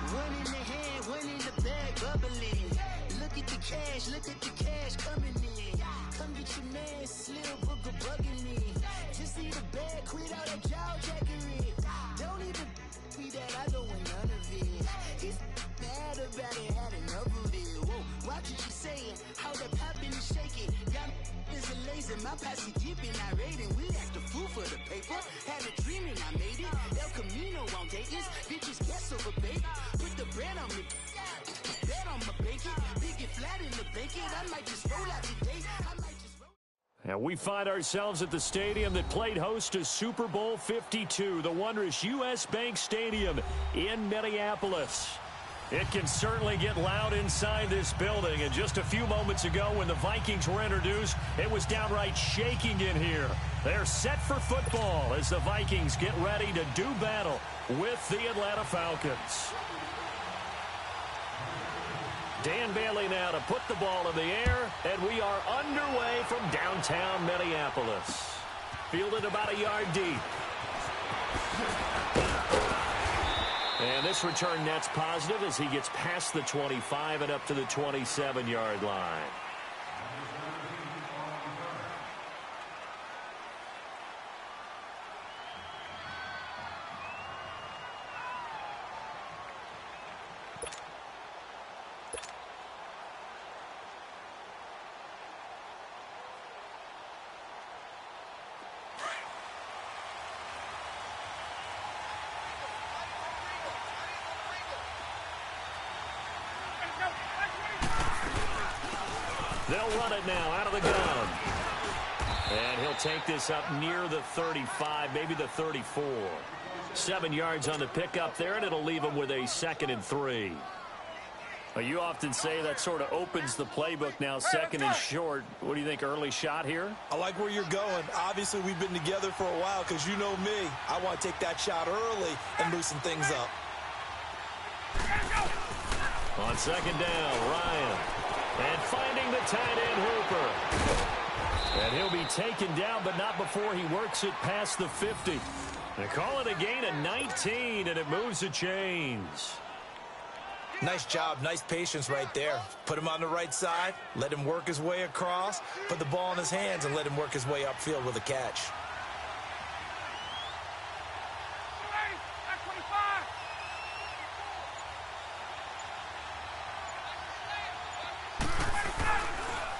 One in the hand, one in the bag, bubbling. Look at the cash coming in. Come get your man, Slim Booker bugging me. Just need a bag, quit all that jaw jackery. Don't even be that, I don't want none of it. He's mad about it, had enough of it. Whoa, watch what you saying, how that poppin' and shaking. Got is a laser, my posse dipping, I raiding. We act a fool for the paper. Had a dream and I made it. El Camino on Dayton's, bitches guess over baby. Put the bread on me, bet on my bacon. Big it flat in the bacon. I might just roll out today. And we find ourselves at the stadium that played host to Super Bowl 52, the wondrous U.S. Bank Stadium in Minneapolis. It can certainly get loud inside this building, and just a few moments ago when the Vikings were introduced, it was downright shaking in here. They're set for football as the Vikings get ready to do battle with the Atlanta Falcons. Dan Bailey now to put the ball in the air, and we are underway from downtown Minneapolis. Fielded about a yard deep. And this return net's positive as he gets past the 25 and up to the 27-yard line. They'll run it now out of the gun. And he'll take this up near the 35, maybe the 34. 7 yards on the pickup there, and it'll leave him with a 2nd and 3. Well, you often say that sort of opens the playbook now, 2nd and short. What do you think, early shot here? I like where you're going. Obviously, we've been together for a while because you know me. I want to take that shot early and loosen things up. On 2nd down, Ryan. And finding the tight end, Hooper. And he'll be taken down, but not before he works it past the 50. They call it a gain of 19, and it moves the chains. Nice job, nice patience right there. Put him on the right side, let him work his way across, put the ball in his hands, and let him work his way upfield with a catch.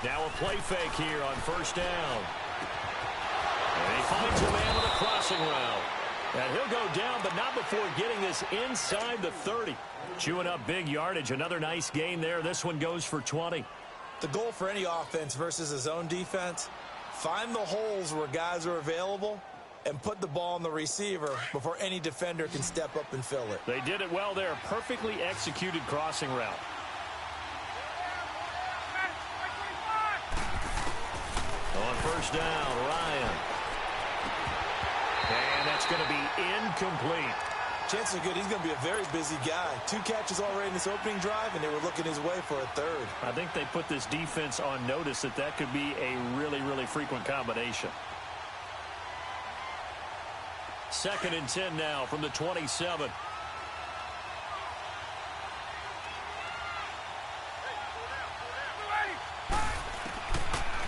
Now a play fake here on 1st down. And he finds a man with a crossing route. And he'll go down, but not before getting this inside the 30. Chewing up big yardage. Another nice gain there. This one goes for 20. The goal for any offense versus his own defense, find the holes where guys are available and put the ball on the receiver before any defender can step up and fill it. They did it well there. Perfectly executed crossing route. On 1st down, Ryan. And that's going to be incomplete. Chances are good he's going to be a very busy guy. 2 catches already in this opening drive, and they were looking his way for a 3rd. I think they put this defense on notice that that could be a really, really frequent combination. 2nd and 10 now from the 27.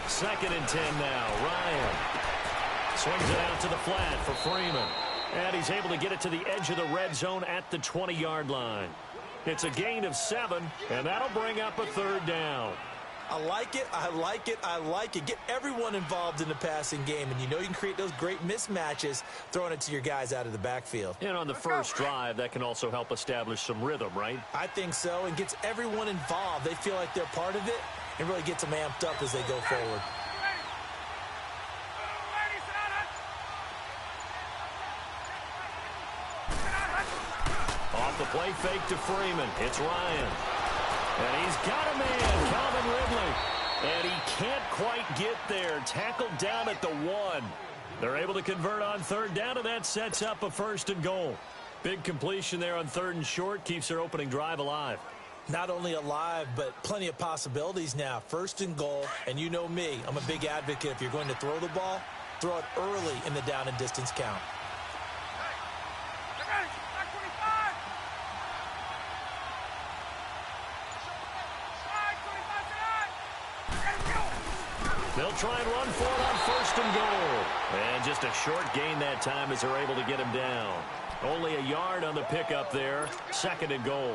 Second and 10 now. Ryan swings it out to the flat for Freeman. And he's able to get it to the edge of the red zone at the 20-yard line. It's a gain of 7, and that'll bring up a 3rd down. I like it, I like it, I like it. Get everyone involved in the passing game, and you know you can create those great mismatches throwing it to your guys out of the backfield. And on the first drive, that can also help establish some rhythm, right? I think so, and gets everyone involved. They feel like they're part of it, and really gets them amped up as they go forward. Off the play fake to Freeman. It's Ryan. And he's got a man, Calvin Ridley. And he can't quite get there. Tackled down at the 1. They're able to convert on 3rd down, and that sets up a 1st and goal. Big completion there on 3rd and short. Keeps their opening drive alive. Not only alive, but plenty of possibilities now. 1st and goal, and you know me. I'm a big advocate. If you're going to throw the ball, throw it early in the down and distance count. They'll try and run for it on 1st and goal. And just a short gain that time as they're able to get him down. Only a yard on the pickup there. 2nd and goal.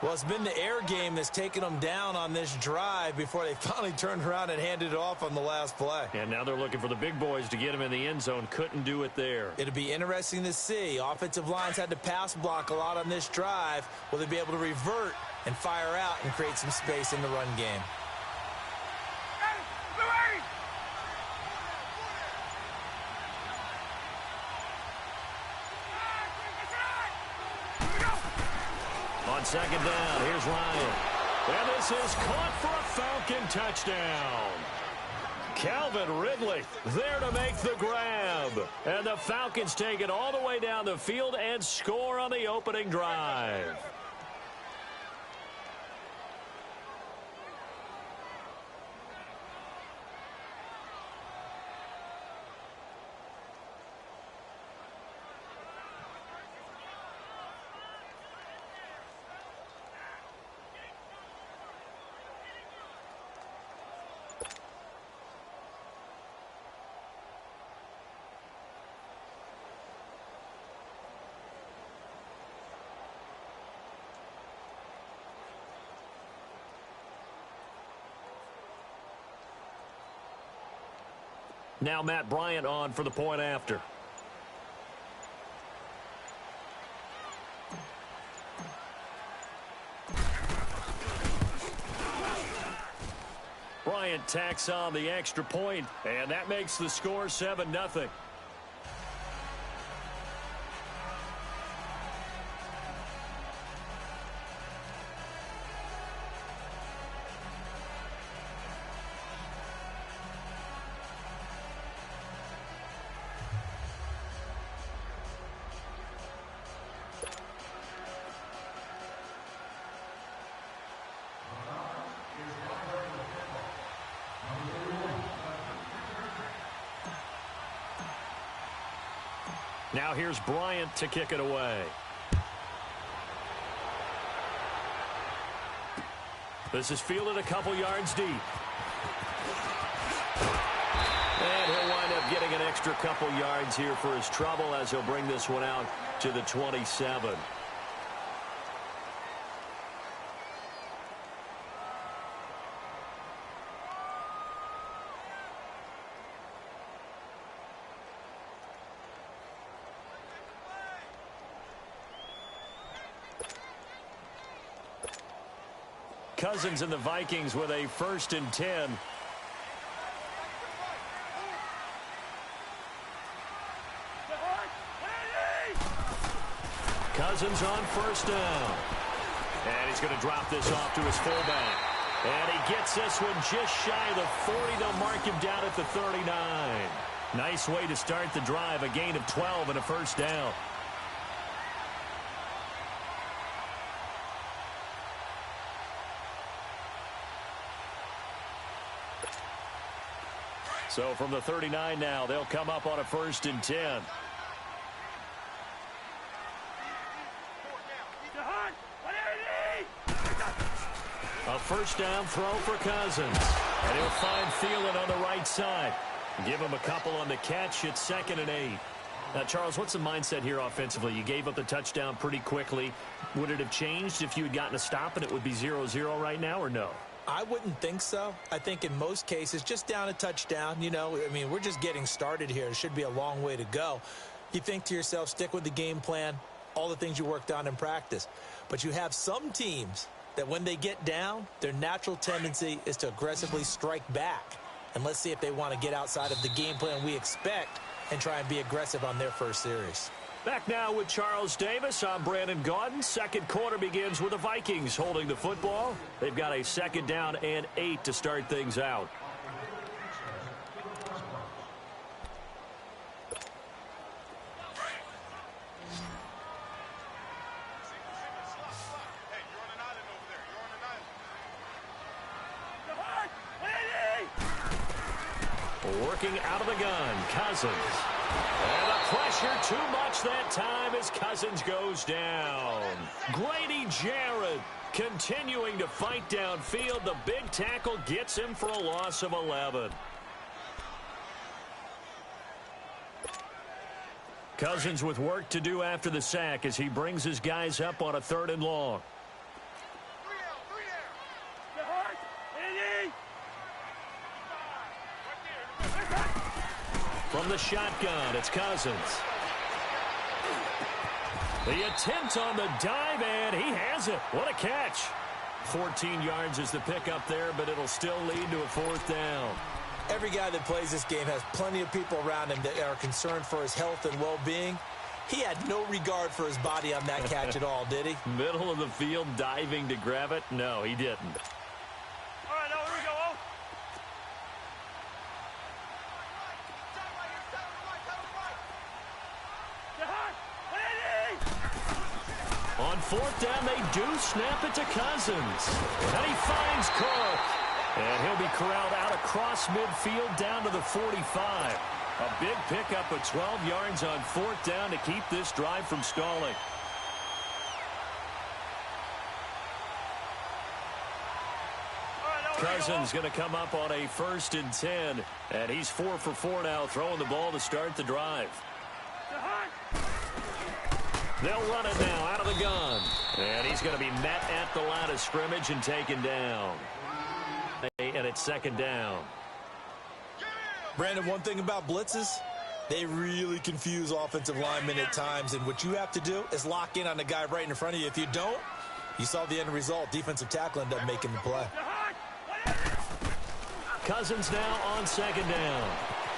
Well, it's been the air game that's taken them down on this drive before they finally turned around and handed it off on the last play. And now they're looking for the big boys to get him in the end zone. Couldn't do it there. It'll be interesting to see. Offensive lines had to pass block a lot on this drive. Will they be able to revert and fire out and create some space in the run game? On 2nd down, here's Ryan. And this is caught for a Falcon touchdown. Calvin Ridley there to make the grab. And the Falcons take it all the way down the field and score on the opening drive. Now Matt Bryant on for the point after. Bryant tacks on the extra point, and that makes the score 7-0. Now here's Bryant to kick it away. This is fielded a couple yards deep. And he'll wind up getting an extra couple yards here for his trouble as he'll bring this one out to the 27. Cousins and the Vikings with a 1st and 10. Cousins on 1st down. And he's going to drop this off to his fullback. And he gets this one just shy of the 40. They'll mark him down at the 39. Nice way to start the drive. A gain of 12 and a 1st down. So from the 39 now, they'll come up on a 1st and 10. A 1st down throw for Cousins. And he'll find Thielen on the right side. Give him a couple on the catch. It's 2nd and 8. Now, Charles, what's the mindset here offensively? You gave up the touchdown pretty quickly. Would it have changed if you had gotten a stop and it would be 0-0 right now, or no? I wouldn't think so. I think in most cases, just down a touchdown, you know, I mean, we're just getting started here. It should be a long way to go. You think to yourself, stick with the game plan, all the things you worked on in practice. But you have some teams that when they get down, their natural tendency is to aggressively strike back. And let's see if they want to get outside of the game plan we expect and try and be aggressive on their first series. Back now with Charles Davis. I'm Brandon Gaudin. 2nd quarter begins with the Vikings holding the football. They've got a 2nd down and 8 to start things out. working out of the gun. Cousins. And the pressure too much that time as Cousins goes down. Grady Jarrett continuing to fight downfield. The big tackle gets him for a loss of 11. Cousins with work to do after the sack as he brings his guys up on a 3rd and long. From the shotgun, it's Cousins. The attempt on the dive, and he has it. What a catch. 14 yards is the pickup there, but it'll still lead to a 4th down. Every guy that plays this game has plenty of people around him that are concerned for his health and well-being. He had no regard for his body on that catch at all, did he? Middle of the field, diving to grab it? No, he didn't. All right, now here we go. On 4th down, they do snap it to Cousins. And he finds Cook. And he'll be corralled out across midfield down to the 45. A big pickup of 12 yards on 4th down to keep this drive from stalling. Cousins going to come up on a 1st and 10. And he's 4 for 4 now, throwing the ball to start the drive. They'll run it now out of the gun. And he's going to be met at the line of scrimmage and taken down. And it's 2nd down. Brandon, one thing about blitzes, they really confuse offensive linemen at times. And what you have to do is lock in on the guy right in front of you. If you don't, you saw the end result. Defensive tackle ended up making the play. Cousins now on 2nd down.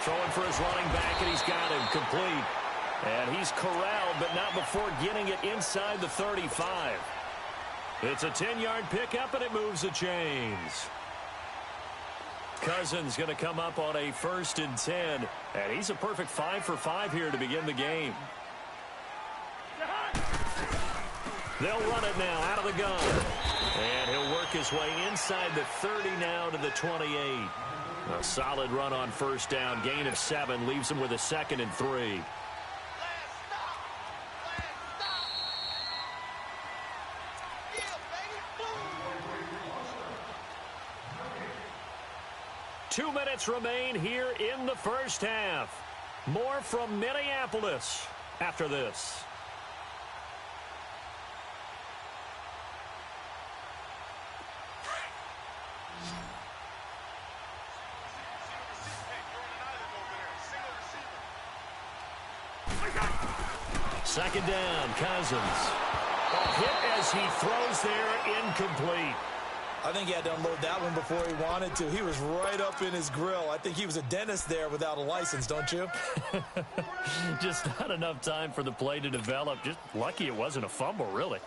Throwing for his running back, and he's got him complete. And he's corralled, but not before getting it inside the 35. It's a 10-yard pickup, and it moves the chains. Cousins going to come up on a 1st and 10. And he's a perfect 5 for 5 here to begin the game. They'll run it now out of the gun. And he'll work his way inside the 30 now to the 28. A solid run on 1st down. Gain of 7 leaves him with a 2nd and 3. 2 minutes remain here in the 1st half. More from Minneapolis after this. Second down, Cousins. A hit as he throws there, incomplete. I think he had to unload that one before he wanted to. He was right up in his grill. I think he was a dentist there without a license, don't you? Just not enough time for the play to develop. Just lucky it wasn't a fumble, really.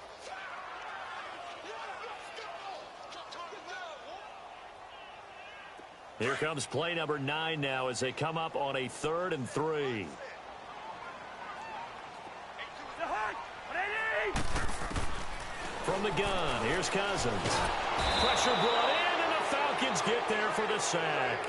Here comes play number 9 now as they come up on a 3rd and 3. From the gun, here's Cousins. Pressure brought in, and the Falcons get there for the sack.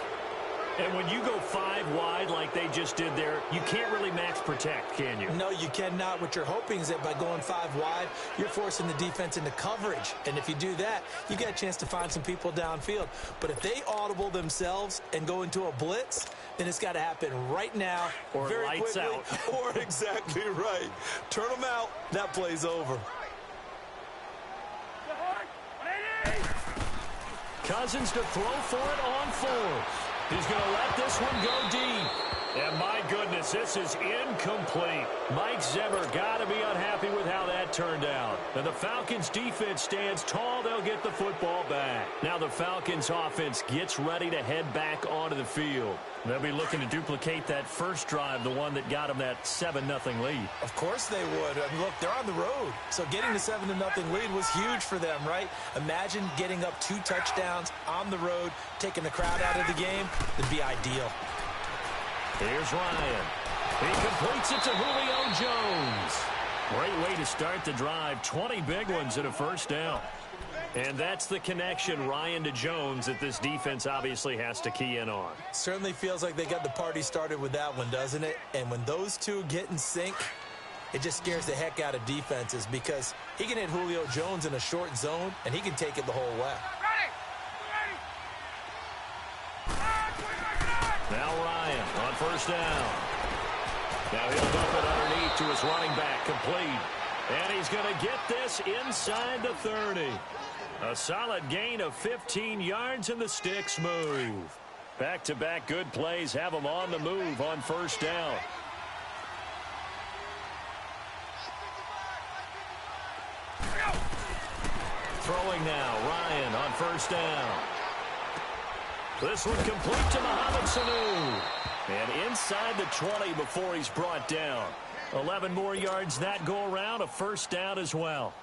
And when you go 5 wide like they just did there, you can't really max protect, can you? No, you cannot. What you're hoping is that by going 5 wide, you're forcing the defense into coverage. And if you do that, you get a chance to find some people downfield. But if they audible themselves and go into a blitz, then it's got to happen right now. Or very lights quickly, out. Or exactly right. Turn them out. That play's over. Cousins to throw for it on 4th. He's going to let this one go deep. And my goodness, this is incomplete. Mike Zimmer got to be unhappy with how that turned out. And the Falcons defense stands tall. They'll get the football back. Now the Falcons offense gets ready to head back onto the field. They'll be looking to duplicate that first drive, the one that got them that 7-0 lead. Of course they would. I mean, look, they're on the road. So getting the 7-0 lead was huge for them, right? Imagine getting up 2 touchdowns on the road, taking the crowd out of the game. It'd be ideal. Here's Ryan. He completes it to Julio Jones. Great way to start the drive. 20 big ones and a 1st down. And that's the connection, Ryan to Jones, that this defense obviously has to key in on. Certainly feels like they got the party started with that one, doesn't it? And when those two get in sync, it just scares the heck out of defenses because he can hit Julio Jones in a short zone, and he can take it the whole way. Now Ryan on first down. Now he'll dump it underneath to his running back, complete. And he's going to get this inside the 30. A solid gain of 15 yards, and the sticks move. Back-to-back good plays have them on the move on first down. Throwing now, Ryan on first down. This one complete to Mohamed Sanu. And inside the 20 before he's brought down. 11 more yards that go around, a first down as well.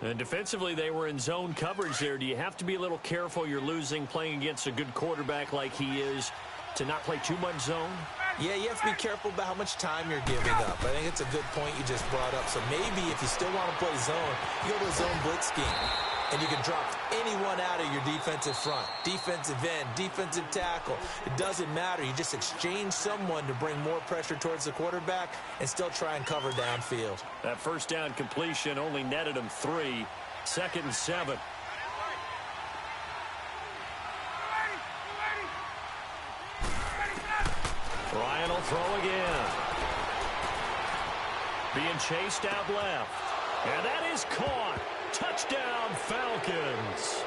And defensively, they were in zone coverage there. Do you have to be a little careful? You're losing playing against a good quarterback like he is to not play too much zone? Yeah, you have to be careful about how much time you're giving up. I think it's a good point you just brought up. So maybe if you still want to play zone, you go to a zone blitz scheme. And you can drop anyone out of your defensive front, defensive end, defensive tackle. It doesn't matter. You just exchange someone to bring more pressure towards the quarterback and still try and cover downfield. That first down completion only netted him 3. 2nd and 7. Ryan will throw again. Being chased out left. And that is caught. Touchdown, Falcons.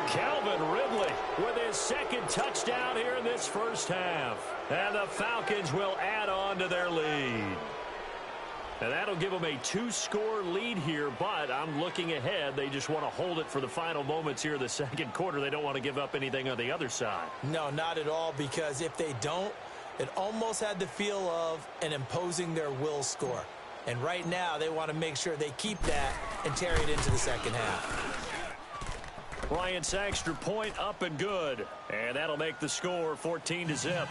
Calvin Ridley with his 2nd touchdown here in this first half. And the Falcons will add on to their lead. And that'll give them a 2-score lead here, but I'm looking ahead. They just want to hold it for the final moments here in the second quarter. They don't want to give up anything on the other side. No, not at all, because if they don't, it almost had the feel of an imposing their will score. And right now, they want to make sure they keep that and carry it into the second half. Bryant's extra point up and good. And that'll make the score 14-0.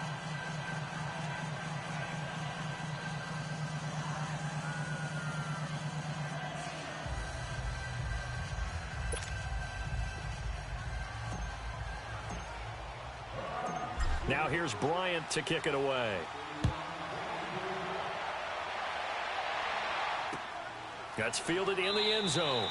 Now here's Bryant to kick it away. That's fielded in the end zone.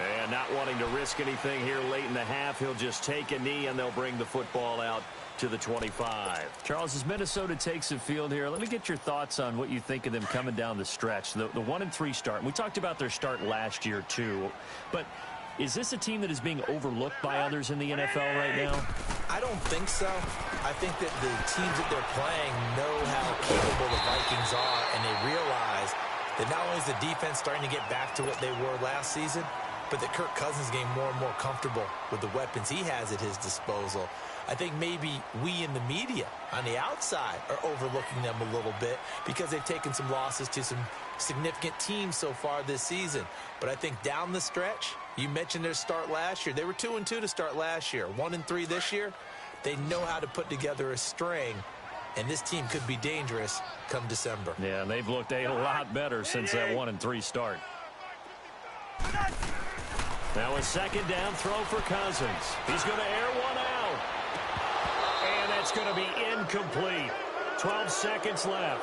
And not wanting to risk anything here late in the half, he'll just take a knee and they'll bring the football out to the 25. Charles, as Minnesota takes the field here, let me get your thoughts on what you think of them coming down the stretch. The 1-3 start. And we talked about their start last year too. But is this a team that is being overlooked by others in the NFL right now? I don't think so. I think that the teams that they're playing know how capable the Vikings are, and they realize that not only is the defense starting to get back to what they were last season, but that Kirk Cousins getting more and more comfortable with the weapons he has at his disposal. I think maybe we in the media on the outside are overlooking them a little bit because they've taken some losses to some significant teams so far this season. But I think down the stretch, you mentioned their start last year. They were 2-2 to start last year, 1-3 this year. They know how to put together a string, and this team could be dangerous come December. Yeah, and they've looked a lot better since that 1-3 start. Now a second down throw for Cousins. He's going to air one out. And that's going to be incomplete. 12 seconds left.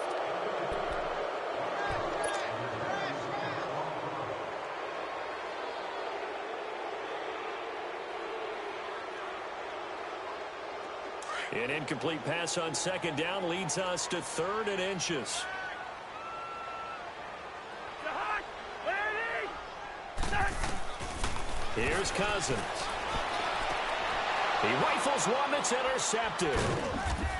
An incomplete pass on second down leads us to 3rd and inches. Here's Cousins. He rifles one that's intercepted.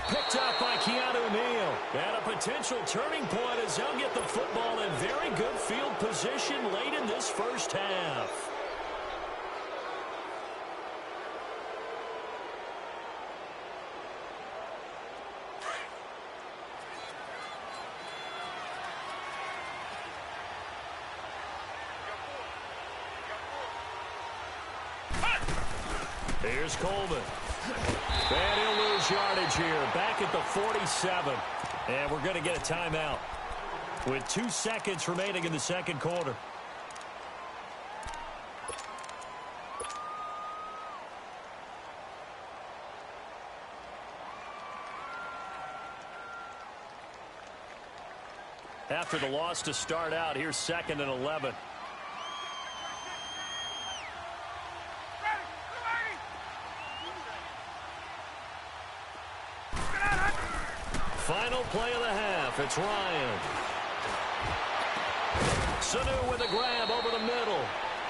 Picked up by Keanu Neal. And a potential turning point as they'll get the football in very good field position late in this first half. Here's Coleman. And he'll lose yardage here. Back at the 47. And we're going to get a timeout with 2 seconds remaining in the second quarter. after the loss to start out. Here's 2nd and 11. Final play of the half. It's Ryan. Sanu with a grab over the middle.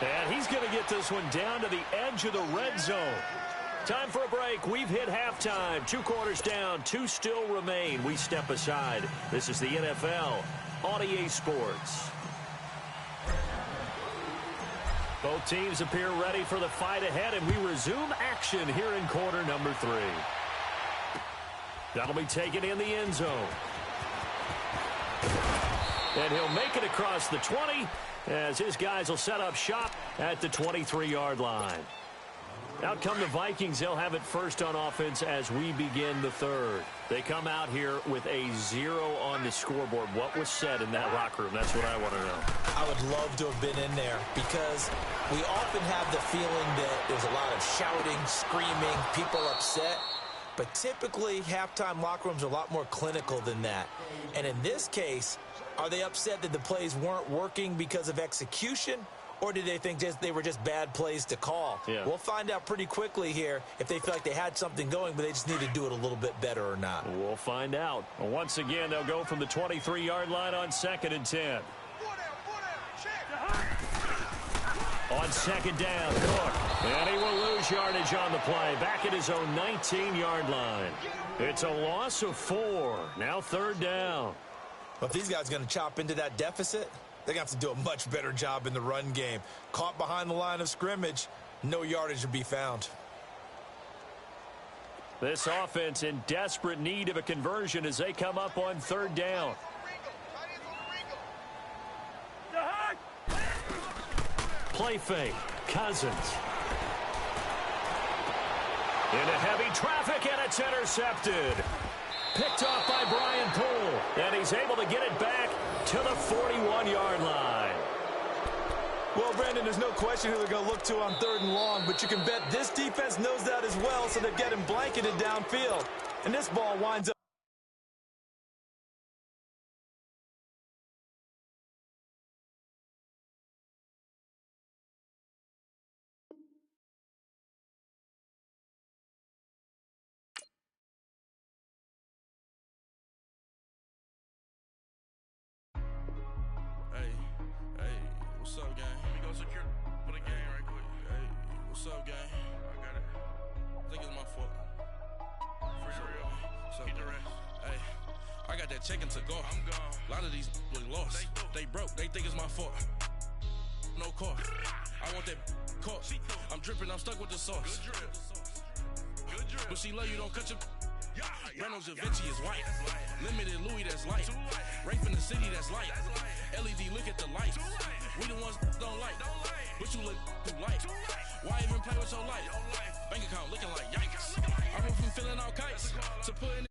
And he's going to get this one down to the edge of the red zone. Time for a break. We've hit halftime. 2 quarters down. 2 still remain. We step aside. This is the NFL on EA Sports. Both teams appear ready for the fight ahead, and we resume action here in quarter number 3. That'll be taken in the end zone. And he'll make it across the 20 as his guys will set up shop at the 23-yard line. Out come the Vikings. They'll have it first on offense as we begin the third. They come out here with a 0 on the scoreboard. What was said in that locker room? That's what I want to know. I would love to have been in there because we often have the feeling that there's a lot of shouting, screaming, people upset. But typically, halftime locker rooms are a lot more clinical than that. And in this case, are they upset that the plays weren't working because of execution? Or did they think they were just bad plays to call? Yeah. We'll find out pretty quickly here if they feel like they had something going, but they just need to do it a little bit better or not. We'll find out. Once again, they'll go from the 23-yard line on 2nd and 10. On 2nd down, Cook. And he will lose yardage on the play. Back at his own 19-yard line. It's a loss of 4. Now 3rd down. Well, if these guys are going to chop into that deficit, they're going to have to do a much better job in the run game. Caught behind the line of scrimmage, no yardage to be found. This offense in desperate need of a conversion as they come up on 3rd down. Play fake. Cousins. Into heavy traffic, and it's intercepted. Picked off by Brian Poole, and he's able to get it back to the 41-yard line. Well, Brandon, there's no question who they're going to look to on 3rd and long, but you can bet this defense knows that as well, so they're getting blanketed downfield. And this ball winds up. What's up, gang? Let me go secure for the game right quick. Hey, what's up, gang? I got it. I think it's my fault. For real. Keep the rest. Hey, I got that check-in to go. I'm gone. A lot of these look lost. They broke. They think it's my fault. No car. I want that caught. I'm dripping. I'm stuck with the sauce. Good drip. Good drip. But she love you. Don't cut your. Reynolds Da Vinci is white. Limited Louis, that's light. Rafe in the city, that's light. LED, look at the lights. We the ones don't like. But you look too light. Why even play with your life? Bank account looking like yikes. I went from feeling all kites to putting